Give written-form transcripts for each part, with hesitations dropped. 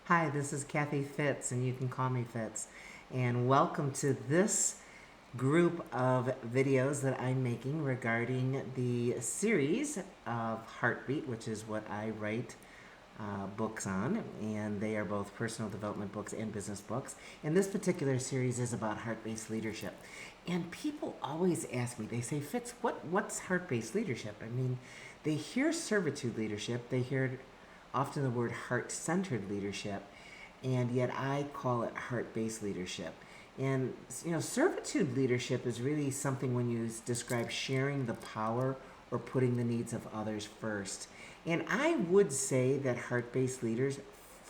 Hi, this is Kathy Fitz, and you can call me Fitz. And welcome to this group of videos that I'm making regarding the series of Heartbeat, which is what I write books on, and they are both personal development books and business books. And this particular series is about heart-based leadership. And people always ask me, they say, Fitz, what's heart-based leadership? I mean, they hear servitude leadership, they hear often the word heart-centered leadership, and yet I call it heart-based leadership. And servitude leadership is really something when you describe sharing the power or putting the needs of others first. And I would say that heart-based leaders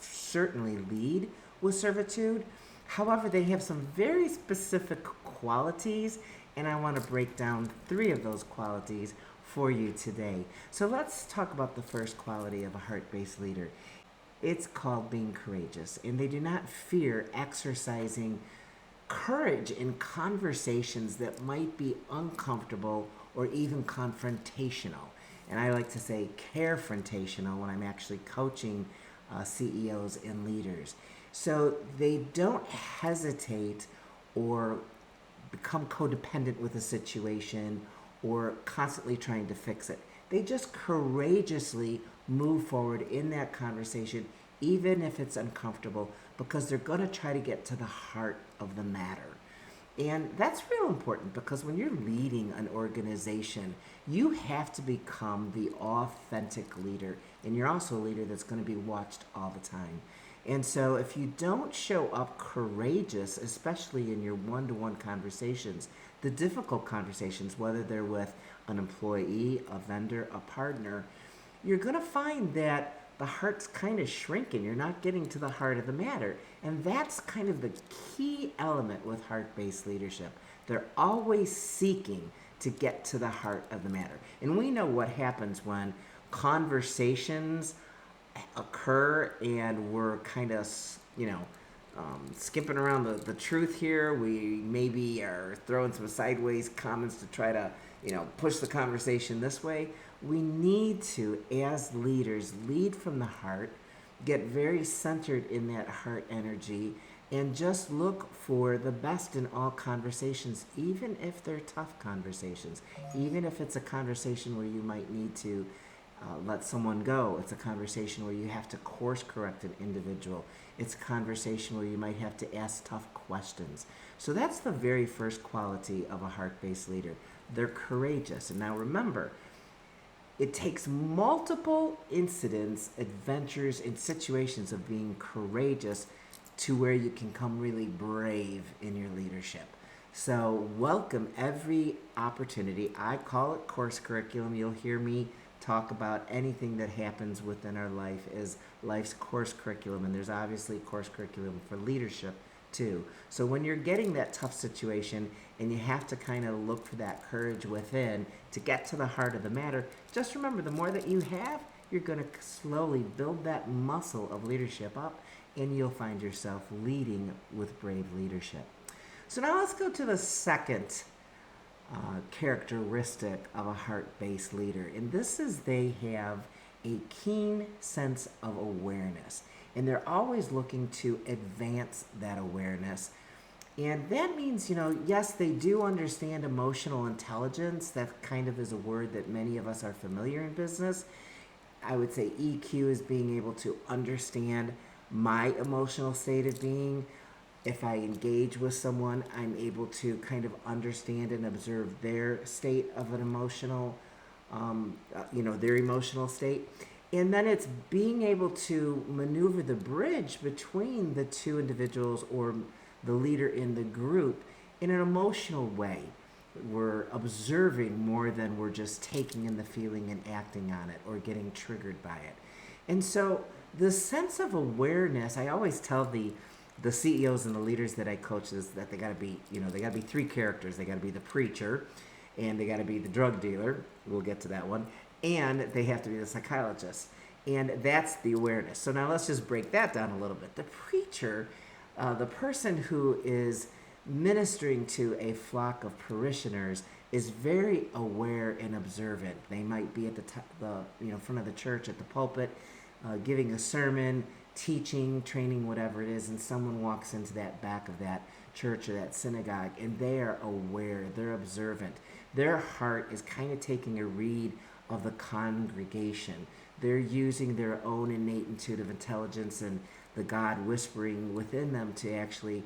certainly lead with servitude. However, they have some very specific qualities, and I want to break down three of those qualities for you today. So let's talk about the first quality of a heart-based leader. It's called being courageous, and they do not fear exercising courage in conversations that might be uncomfortable or even confrontational. And I like to say carefrontational when I'm actually coaching CEOs and leaders. So they don't hesitate or become codependent with a situation or constantly trying to fix it. They just courageously move forward in that conversation, even if it's uncomfortable, because they're going to try to get to the heart of the matter. And that's real important because when you're leading an organization, you have to become the authentic leader. And you're also a leader that's going to be watched all the time. And so if you don't show up courageous, especially in your one-to-one conversations, the difficult conversations, whether they're with an employee, a vendor, a partner, you're going to find that the heart's kind of shrinking. You're not getting to the heart of the matter. And that's kind of the key element with heart-based leadership. They're always seeking to get to the heart of the matter. And we know what happens when conversations occur and we're kind of, skipping around the truth here. We maybe are throwing some sideways comments to try to, push the conversation this way. We need to, as leaders, lead from the heart, get very centered in that heart energy, and just look for the best in all conversations, even if they're tough conversations, even if it's a conversation where you might need to let someone go. It's a conversation where you have to course correct an individual. It's a conversation where you might have to ask tough questions. So that's the very first quality of a heart-based leader. They're courageous. And now remember, it takes multiple incidents, adventures, and situations of being courageous to where you can come really brave in your leadership. So welcome every opportunity. I call it course curriculum. You'll hear me talk about anything that happens within our life as life's course curriculum, and there's obviously course curriculum for leadership too. So when you're getting that tough situation and you have to kind of look for that courage within to get to the heart of the matter, just remember, the more that you have, you're going to slowly build that muscle of leadership up, and you'll find yourself leading with brave leadership. So now let's go to the second characteristic of a heart-based leader, and this is they have a keen sense of awareness, and they're always looking to advance that awareness. And that means, yes, they do understand emotional intelligence. That kind of is a word that many of us are familiar in business. I would say EQ is being able to understand my emotional state of being. If I engage with someone, I'm able to kind of understand and observe their state of an emotional, their emotional state. And then it's being able to maneuver the bridge between the two individuals or the leader in the group in an emotional way. We're observing more than we're just taking in the feeling and acting on it or getting triggered by it. And so the sense of awareness, I always tell the CEOs and the leaders that I coach is that they got to be, they got to be three characters. They got to be the preacher, and they got to be the drug dealer. We'll get to that one. And they have to be the psychologist. And that's the awareness. So now let's just break that down a little bit. The preacher, the person who is ministering to a flock of parishioners, is very aware and observant. They might be at the front of the church at the pulpit, giving a sermon, teaching, training, whatever it is, and someone walks into that back of that church or that synagogue, and they are aware, they're observant. Their heart is kind of taking a read of the congregation. They're using their own innate intuitive intelligence and the God whispering within them to actually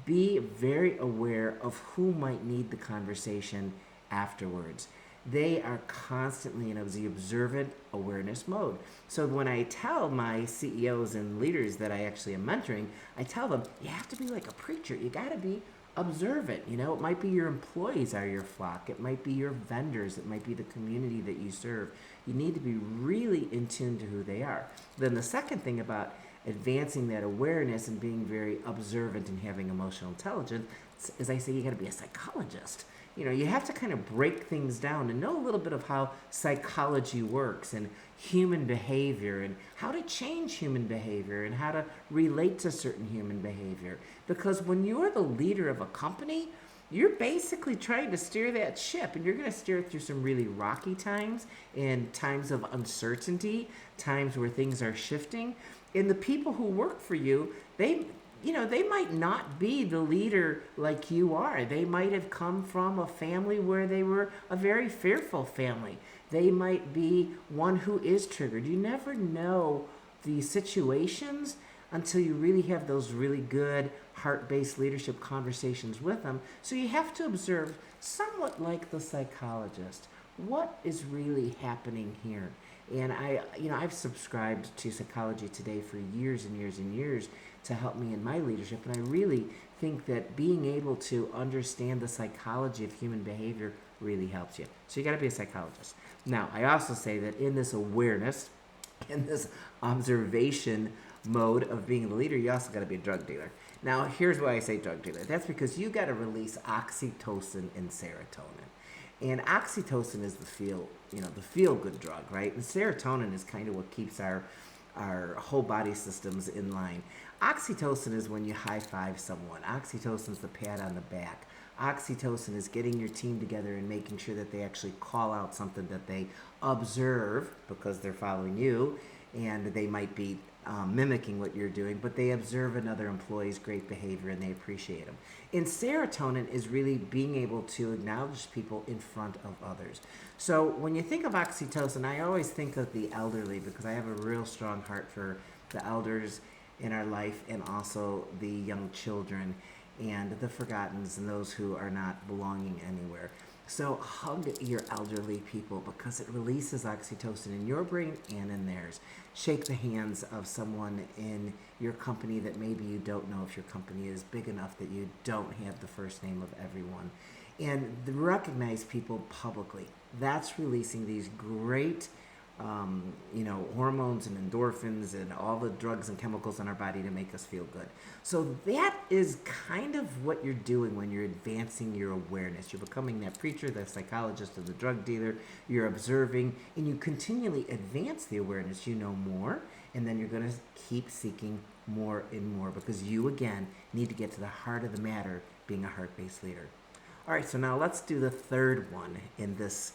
be very aware of who might need the conversation afterwards. They are constantly in the observant awareness mode. So when I tell my CEOs and leaders that I actually am mentoring, I tell them, you have to be like a preacher. You got to be observant. You know, it might be your employees are your flock. It might be your vendors. It might be the community that you serve. You need to be really in tune to who they are. Then the second thing about advancing that awareness and being very observant and having emotional intelligence is I say you got to be a psychologist. You know, you have to kind of break things down and know a little bit of how psychology works and human behavior and how to change human behavior and how to relate to certain human behavior. Because when you're the leader of a company, you're basically trying to steer that ship, and you're going to steer it through some really rocky times and times of uncertainty, times where things are shifting. And the people who work for you, they might not be the leader like you are. They might have come from a family where they were a very fearful family. They might be one who is triggered. You never know the situations until you really have those really good heart-based leadership conversations with them. So you have to observe, somewhat like the psychologist, what is really happening here. And I've subscribed to Psychology Today for years and years and years to help me in my leadership. And I really think that being able to understand the psychology of human behavior really helps you. So you got to be a psychologist. Now, I also say that in this awareness, in this observation mode of being the leader, you also got to be a drug dealer. Now, here's why I say drug dealer. That's because you got to release oxytocin and serotonin. And oxytocin is the feel good drug, right? And serotonin is kind of what keeps our whole body systems in line. Oxytocin is when you high five someone. Oxytocin is the pat on the back. Oxytocin is getting your team together and making sure that they actually call out something that they observe because they're following you, and they might be mimicking what you're doing, but they observe another employee's great behavior and they appreciate them. And serotonin is really being able to acknowledge people in front of others. So when you think of oxytocin, I always think of the elderly because I have a real strong heart for the elders in our life and also the young children and the forgottens and those who are not belonging anywhere. So hug your elderly people because it releases oxytocin in your brain and in theirs. Shake the hands of someone in your company that maybe you don't know if your company is big enough that you don't have the first name of everyone. And recognize people publicly. That's releasing these great hormones and endorphins and all the drugs and chemicals in our body to make us feel good. So that is kind of what you're doing when you're advancing your awareness. You're becoming that preacher, the psychologist, or the drug dealer. You're observing, and you continually advance the awareness. You know more, and then you're going to keep seeking more and more because you, again, need to get to the heart of the matter, being a heart-based leader. All right, so now let's do the third one in this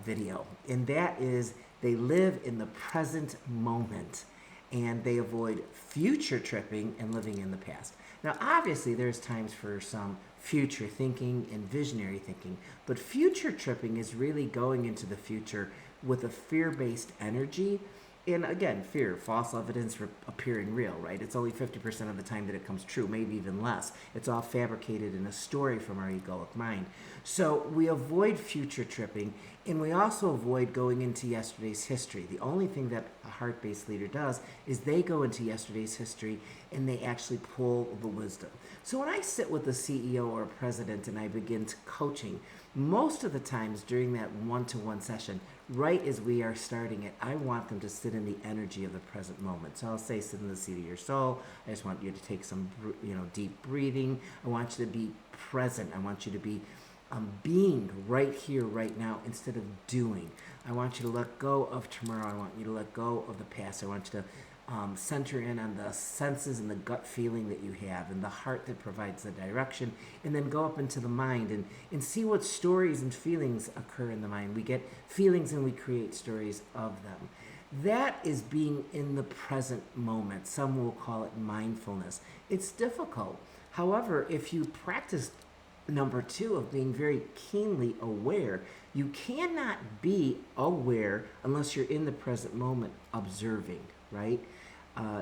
video, and that is they live in the present moment and they avoid future tripping and living in the past. Now, obviously, there's times for some future thinking and visionary thinking, but future tripping is really going into the future with a fear-based energy. And again, fear, false evidence appearing real, right? It's only 50% of the time that it comes true, maybe even less. It's all fabricated in a story from our egoic mind. So we avoid future tripping, and we also avoid going into yesterday's history. The only thing that a heart-based leader does is they go into yesterday's history and they actually pull the wisdom. So when I sit with a CEO or a president and I begin coaching, most of the times during that one-to-one session, right as we are starting it, I want them to sit in the energy of the present moment. So I'll say, sit in the seat of your soul. I just want you to take some, deep breathing. I want you to be present. I want you to be being right here, right now, instead of doing. I want you to let go of tomorrow. I want you to let go of the past. I want you to center in on the senses and the gut feeling that you have and the heart that provides the direction, and then go up into the mind and see what stories and feelings occur in the mind. We get feelings and we create stories of them. That is being in the present moment. Some will call it mindfulness. It's difficult. However, if you practice number two of being very keenly aware, you cannot be aware unless you're in the present moment observing, right?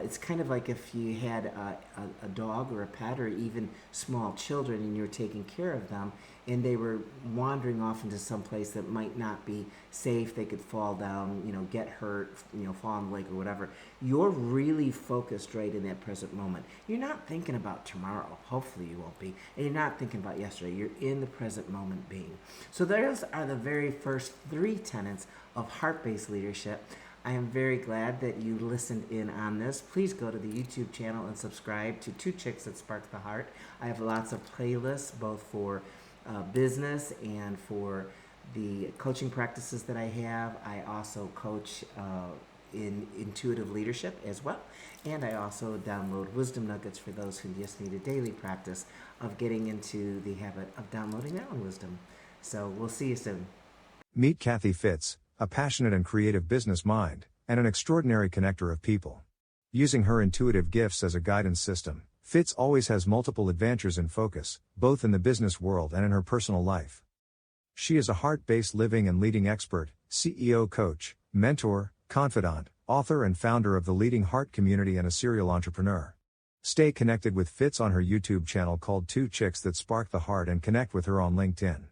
It's kind of like if you had a dog or a pet or even small children and you're taking care of them and they were wandering off into some place that might not be safe. They could fall down, get hurt, fall on the lake or whatever. You're really focused right in that present moment. You're not thinking about tomorrow. Hopefully you won't be. And you're not thinking about yesterday. You're in the present moment being. So those are the very first three tenets of heart-based leadership. I am very glad that you listened in on this. Please go to the YouTube channel and subscribe to Two Chicks That Spark the Heart. I have lots of playlists both for business and for the coaching practices that I have. I also coach in intuitive leadership as well. And I also download wisdom nuggets for those who just need a daily practice of getting into the habit of downloading their own wisdom. So we'll see you soon. Meet Kathy Fitz, a passionate and creative business mind, and an extraordinary connector of people. Using her intuitive gifts as a guidance system, Fitz always has multiple adventures in focus, both in the business world and in her personal life. She is a heart-based living and leading expert, CEO coach, mentor, confidant, author and founder of the leading heart community and a serial entrepreneur. Stay connected with Fitz on her YouTube channel called Two Chicks That Spark the Heart and connect with her on LinkedIn.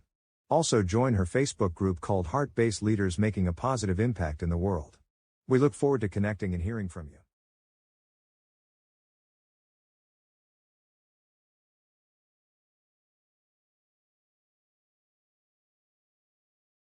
Also join her Facebook group called Heart-Based Leaders Making a Positive Impact in the World. We look forward to connecting and hearing from you.